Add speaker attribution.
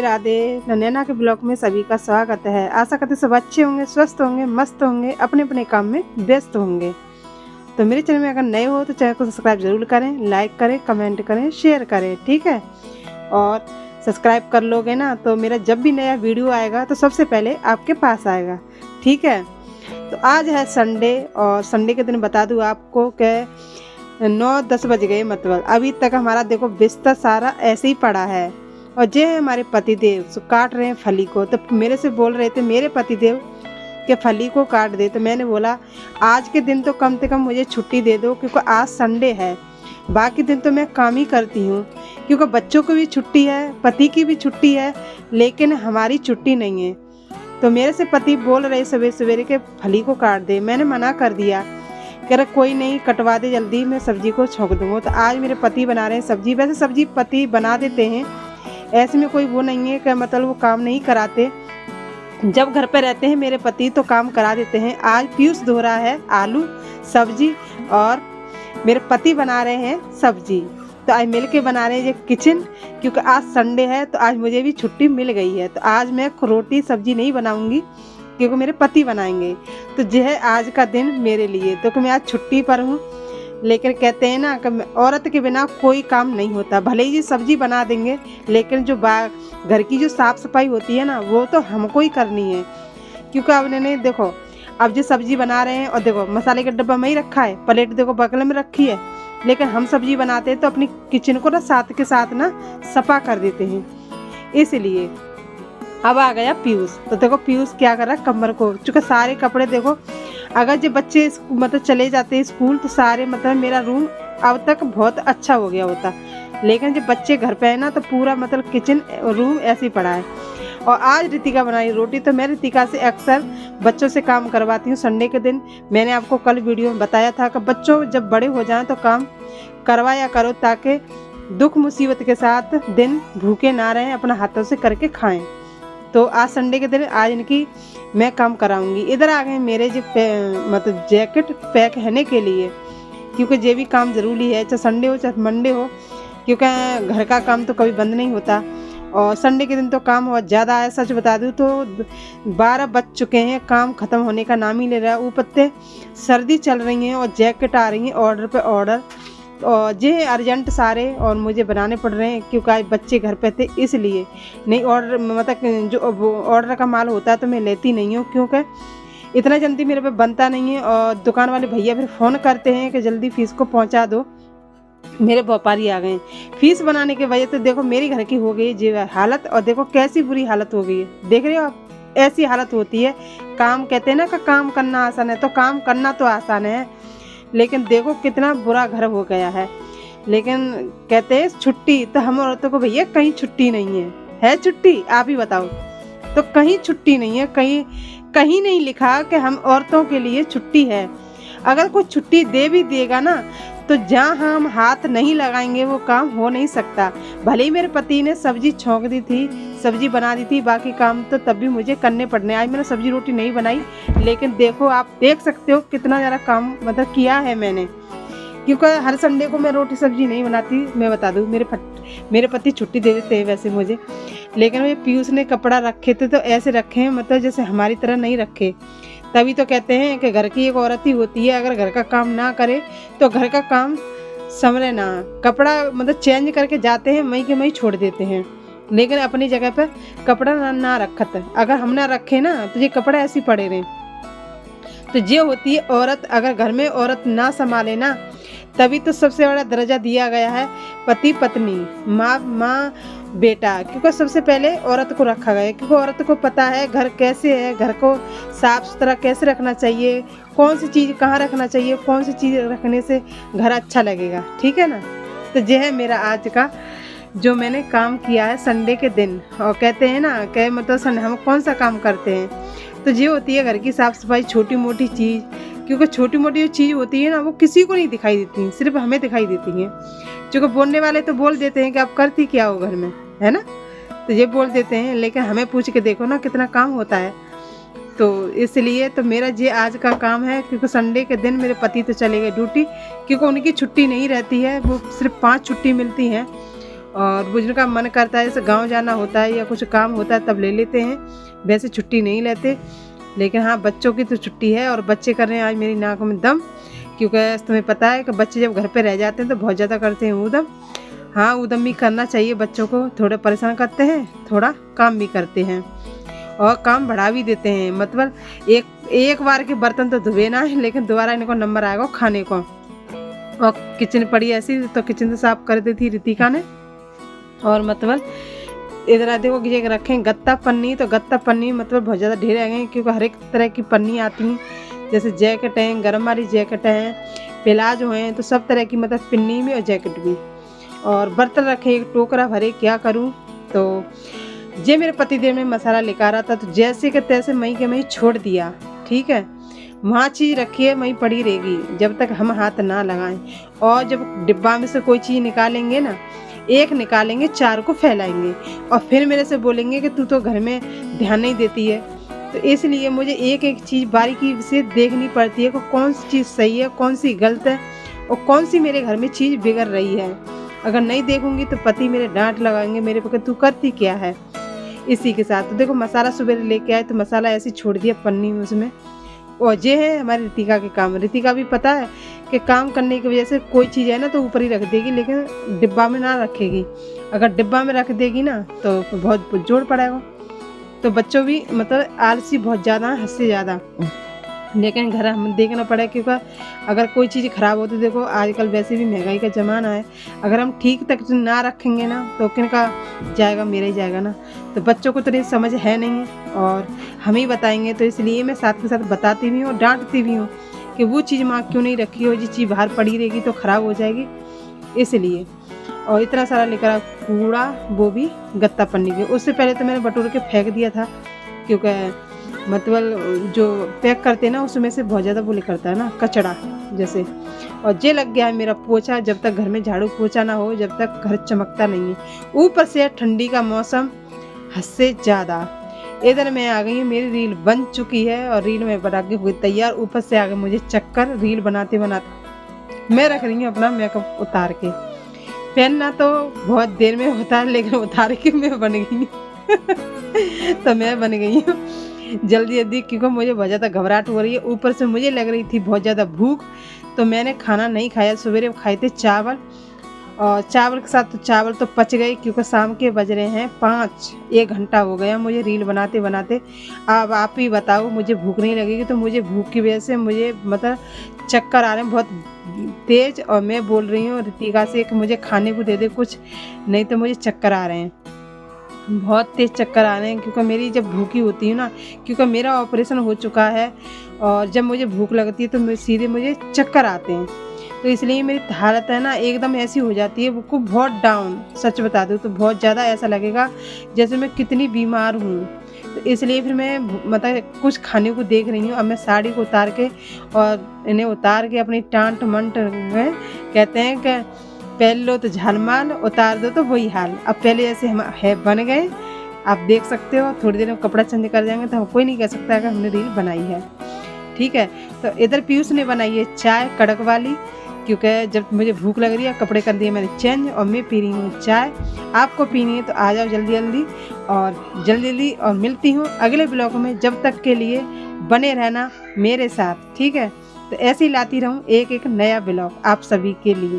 Speaker 1: राधे राधे। नैना के ब्लॉग में सभी का स्वागत है। आशा करते सब अच्छे होंगे, स्वस्थ होंगे, मस्त होंगे, अपने अपने काम में व्यस्त होंगे। तो मेरे चैनल में अगर नए हो तो चैनल को सब्सक्राइब जरूर करें, लाइक करें, कमेंट करें, शेयर करें, ठीक है। और सब्सक्राइब कर लोगे ना तो मेरा जब भी नया वीडियो आएगा तो सबसे पहले आपके पास आएगा, ठीक है। तो आज है संडे और संडे के दिन बता दूँ आपको कि 9-10 बज गए, मतलब अभी तक हमारा देखो बिस्तर सारा ऐसे ही पड़ा है। और जे हमारे पतिदेव काट रहे हैं फली को, तो मेरे से बोल रहे थे मेरे पतिदेव कि फली को काट दे। तो मैंने बोला आज के दिन तो कम से कम मुझे छुट्टी दे दो, क्योंकि आज संडे है। बाकी दिन तो मैं काम ही करती हूँ, क्योंकि बच्चों को भी छुट्टी है, पति की भी छुट्टी है, लेकिन हमारी छुट्टी नहीं है। तो मेरे से पति बोल रहे सवेरे सवेरे के फली को काट दे। मैंने मना कर दिया, कह रहा कोई नहीं, कटवा दे जल्दी, मैं सब्जी को छोंक दूँगा। तो आज मेरे पति बना रहे हैं सब्जी। वैसे सब्जी पति बना देते हैं, ऐसे में कोई वो नहीं है कि मतलब वो काम नहीं कराते। जब घर पे रहते हैं मेरे पति तो काम करा देते हैं। आज पीयूष धो रहा है आलू सब्जी और मेरे पति बना रहे हैं सब्जी। तो आज मिल के बना रहे हैं ये किचन, क्योंकि आज संडे है तो आज मुझे भी छुट्टी मिल गई है। तो आज मैं रोटी सब्जी नहीं बनाऊंगी, क्योंकि मेरे पति बनाएंगे। तो यह है आज का दिन मेरे लिए। तो मैं आज छुट्टी पर हूँ, लेकिन कहते हैं ना कि औरत के बिना कोई काम नहीं होता। भले ही सब्जी बना देंगे, लेकिन जो घर की जो साफ़ सफाई होती है ना, वो तो हमको ही करनी है। क्योंकि अब ने देखो, अब जो सब्जी बना रहे हैं और देखो मसाले का डब्बा में ही रखा है, प्लेट देखो बगल में रखी है, लेकिन हम सब्जी बनाते हैं तो अपनी किचन को ना साथ के साथ ना सफा कर देते हैं। इसलिए अब आ गया पीयूष। तो देखो पीयूष क्या कर रहा है, कमर को, चूँकि सारे कपड़े देखो, अगर जब बच्चे मतलब चले जाते हैं स्कूल तो सारे मतलब मेरा रूम अब तक बहुत अच्छा हो गया होता, लेकिन जब बच्चे घर पे है ना तो पूरा मतलब किचन रूम ऐसे ही पड़ा है। और आज रितिका बनाई रोटी। तो मैं रितिका से अक्सर बच्चों से काम करवाती हूँ संडे के दिन। मैंने आपको कल वीडियो में बताया था कि बच्चों जब बड़े हो जाएं तो काम करवाया करो, ताकि दुख मुसीबत के साथ दिन भूखे ना रहें, अपना हाथों से करके खाएं। तो आज संडे के दिन आज इनकी मैं काम कराऊंगी। इधर आ गए मेरे जो मतलब जैकेट पैक रहने के लिए, क्योंकि ये भी काम ज़रूरी है, चाहे संडे हो चाहे मंडे हो, क्योंकि घर का काम तो कभी बंद नहीं होता। और संडे के दिन तो काम बहुत ज़्यादा है। सच बता दूँ तो 12 बज चुके हैं, काम ख़त्म होने का नाम ही ले रहा है। ऊपर से सर्दी चल रही है और जैकेट आ रही हैं ऑर्डर पे ऑर्डर, और ये अर्जेंट सारे, और मुझे बनाने पड़ रहे हैं क्योंकि आज बच्चे घर पे थे। इसलिए नहीं ऑर्डर मतलब जो ऑर्डर का माल होता है तो मैं लेती नहीं हूँ, क्योंकि इतना जल्दी मेरे पे बनता नहीं है। और दुकान वाले भैया फिर फ़ोन करते हैं कि जल्दी फीस को पहुँचा दो। मेरे व्यापारी आ गए फीस बनाने की वजह से। देखो मेरी घर की हो गई जी हालत, और देखो कैसी बुरी हालत हो गई है, देख रहे हो आप, ऐसी हालत होती है। काम कहते हैं ना कि काम करना आसान है, तो काम करना तो आसान है, लेकिन देखो कितना बुरा घर हो गया है। लेकिन कहते हैं छुट्टी, तो हम औरतों को भैया कहीं छुट्टी नहीं है छुट्टी? आप ही बताओ। तो कहीं छुट्टी नहीं है, कहीं नहीं लिखा कि हम औरतों के लिए छुट्टी है। अगर कोई छुट्टी दे भी देगा ना, तो जहाँ हम हाथ नहीं लगाएंगे वो काम हो नहीं सकता। भले ही मेरे पति ने सब्जी छोंक दी थी, सब्जी बना दी थी, बाकी काम तो तब भी मुझे करने पड़ने। आज मैंने सब्जी रोटी नहीं बनाई, लेकिन देखो आप देख सकते हो कितना ज़्यादा काम मतलब किया है मैंने, क्योंकि हर संडे को मैं रोटी सब्जी नहीं बनाती। मैं बता दूँ मेरे पति छुट्टी दे देते हैं वैसे मुझे, लेकिन ये पीयूष ने कपड़ा रखे थे तो ऐसे रखे हैं, मतलब जैसे हमारी तरह नहीं रखे। तभी तो कहते हैं कि घर की एक औरत ही होती है, अगर घर का काम ना करे तो घर का काम संभले ना। कपड़ा मतलब चेंज करके जाते हैं, मई के मई छोड़ देते हैं, लेकिन अपनी जगह पर कपड़ा ना रखत। अगर हम ना रखे ना तो ये कपड़ा ऐसे पड़े रहे। तो ये होती है औरत। अगर घर में औरत ना संभाले ना, तभी तो सबसे बड़ा दर्जा दिया गया है पति पत्नी, माँ बेटा, क्योंकि सबसे पहले औरत को रखा गया है। क्योंकि औरत को पता है घर कैसे है, घर को साफ सुथरा कैसे रखना चाहिए, कौन सी चीज़ कहाँ रखना चाहिए, कौन सी चीज़ रखने से घर अच्छा लगेगा, ठीक है ना। तो यह है मेरा आज का जो मैंने काम किया है संडे के दिन। और कहते हैं ना कि मतलब संडे हम कौन सा काम करते हैं, तो ये होती है घर की साफ़ सफाई, छोटी मोटी चीज़। क्योंकि छोटी मोटी जो चीज़ होती है ना, वो किसी को नहीं दिखाई देती, सिर्फ हमें दिखाई देती हैं। क्योंकि बोलने वाले तो बोल देते हैं कि आप करती क्या हो घर में, है ना, तो ये बोल देते हैं, लेकिन हमें पूछ के देखो ना कितना काम होता है। तो इसलिए तो मेरा ये आज का काम है, क्योंकि संडे के दिन मेरे पति तो चले गए ड्यूटी, क्योंकि उनकी छुट्टी नहीं रहती है, वो सिर्फ 5 छुट्टी मिलती हैं। और जिनका मन करता है जैसे गांव जाना होता है या कुछ काम होता है तब ले लेते हैं, वैसे छुट्टी नहीं लेते। लेकिन हाँ, बच्चों की तो छुट्टी है और बच्चे कर रहे हैं आज मेरी नाक में दम, क्योंकि तुम्हें पता है कि बच्चे जब घर पे रह जाते हैं तो बहुत ज़्यादा करते हैं ऊधम। हाँ, ऊधम भी करना चाहिए, बच्चों को थोड़ा परेशान करते हैं, थोड़ा काम भी करते हैं और काम बढ़ा भी देते हैं। मतलब एक बार के बर्तन तो धुए ना है, लेकिन दोबारा इनको नंबर आएगा खाने को। और किचन पड़ी ऐसी तो किचन तो साफ कर दी थी रितिका ने। और मतलब इधर देखो ये रखें गत्ता पन्नी, तो गत्ता पन्नी मतलब बहुत ज़्यादा ढेर आ गए, क्योंकि हर एक तरह की पन्नी आती हैं, जैसे जैकेट हैं, गर्म वाली जैकेट हैं, प्लाजो हैं, तो सब तरह की मतलब पिन्नी में और जैकेट भी। और बर्तन रखे एक टोकरा भरे, क्या करूं। तो ये मेरे पतिदेव ने मसाला लेकर आ था, तो जैसे कि तैसे मई के मई छोड़ दिया। ठीक है, वहाँ चीज़ रखी है मई पड़ी रहेगी जब तक हम हाथ ना लगाएं। और जब डिब्बा में से कोई चीज़ निकालेंगे ना, एक निकालेंगे 4 को फैलाएंगे और फिर मेरे से बोलेंगे कि तू तो घर में ध्यान नहीं देती है। तो इसलिए मुझे एक एक चीज़ बारीकी से देखनी पड़ती है कि कौन सी चीज़ सही है, कौन सी गलत है और कौन सी मेरे घर में चीज़ बिगड़ रही है। अगर नहीं देखूंगी तो पति मेरे डांट लगाएंगे मेरे पे, तू करती क्या है। इसी के साथ तो देखो मसाला सुबह लेके आए तो मसाला ऐसे छोड़ दिया पन्नी में उसमें। और ये है हमारी रितिका के काम। रितिका भी पता है कि काम करने की वजह से कोई चीज़ है ना तो ऊपर ही रख देगी, लेकिन डिब्बा में ना रखेगी। अगर डिब्बा में रख देगी ना तो बहुत जोड़ पड़ेगा। तो बच्चों भी मतलब आलसी बहुत ज़्यादा, हद से ज़्यादा। लेकिन घर हम देखना पड़े, क्योंकि अगर कोई चीज़ ख़राब हो तो देखो आजकल वैसे भी महंगाई का ज़माना है, अगर हम ठीक तक ना रखेंगे ना तो किनका जाएगा, मेरा ही जाएगा ना। तो बच्चों को तो नहीं समझ है नहीं और हम ही बताएंगे, तो इसलिए मैं साथ के साथ बताती भी हूँ, डांटती भी हूँ कि वो चीज़ माँ क्यों नहीं रखी हो, जिस चीज़ बाहर पड़ी रहेगी तो ख़राब हो जाएगी इसलिए। और इतना सारा लेकर कूड़ा, वो भी गत्ता पन्नी के। उससे पहले तो मैंने बटोर के फेंक दिया था, क्योंकि मतलब जो पैक करते हैं ना उसमें से बहुत ज़्यादा वो निकलता है ना कचड़ा जैसे। और ये लग गया है मेरा पोछा, जब तक घर में झाड़ू पोछा ना हो जब तक घर चमकता नहीं है। ऊपर से ठंडी का मौसम, हद से ज़्यादा। इधर मैं आ गई हूँ, मेरी रील बन चुकी है और रील में बना के हुई तैयार। ऊपर से आ गए मुझे चक्कर, रील बनाते बनाते मैं रख रही हूँ अपना मेकअप उतार के। पहनना तो बहुत देर में होता है, लेकिन उतार के मैं बन गई हूँ तो मैं बन गई हूँ जल्दी जल्दी, क्योंकि मुझे बहुत ज़्यादा घबराहट हो रही है। ऊपर से मुझे लग रही थी बहुत ज़्यादा भूख, तो मैंने खाना नहीं खाया। सवेरे खाए थे चावल, और चावल के साथ तो चावल तो पच गए, क्योंकि शाम के बज रहे हैं 5, 1 घंटा हो गया मुझे रील बनाते बनाते। अब आप ही बताओ, मुझे भूख नहीं लगेगी? तो मुझे भूख की वजह से मुझे मतलब चक्कर आ रहे हैं बहुत तेज़, और मैं बोल रही हूँ रितिका से कि मुझे खाने को दे दे कुछ, नहीं तो मुझे चक्कर आ रहे हैं, बहुत तेज़ चक्कर आ रहे हैं। क्योंकि मेरी जब भूखी होती है ना, क्योंकि मेरा ऑपरेशन हो चुका है और जब मुझे भूख लगती है तो सीधे मुझे चक्कर आते हैं। तो इसलिए मेरी हालत है ना एकदम ऐसी हो जाती है, वो बहुत डाउन। सच बता दूँ तो बहुत ज़्यादा ऐसा लगेगा जैसे मैं कितनी बीमार हूँ। तो इसलिए फिर मैं मतलब कुछ खाने को देख रही हूँ। अब मैं साड़ी को उतार के और इन्हें उतार के अपनी टांट मंट में, कहते हैं कि पहन लो तो झालमाल, उतार दो तो वही हाल। अब पहले जैसे हम है बन गए, आप देख सकते हो। थोड़ी देर में कपड़ा चेंज कर जाएंगे तो हम कोई नहीं कह सकता कि हमने रील बनाई है। ठीक है, तो इधर पीयूष ने बनाई है चाय कड़क वाली, क्योंकि जब मुझे भूख लग रही है, कपड़े कर दिए मैंने चेंज और मैं पी रही हूँ चाय। आपको पीनी है तो आ जाओ जल्दी जल्दी और मिलती हूँ अगले ब्लॉग में। जब तक के लिए बने रहना मेरे साथ, ठीक है। तो ऐसे ही लाती रहूँ एक एक नया ब्लॉग आप सभी के लिए।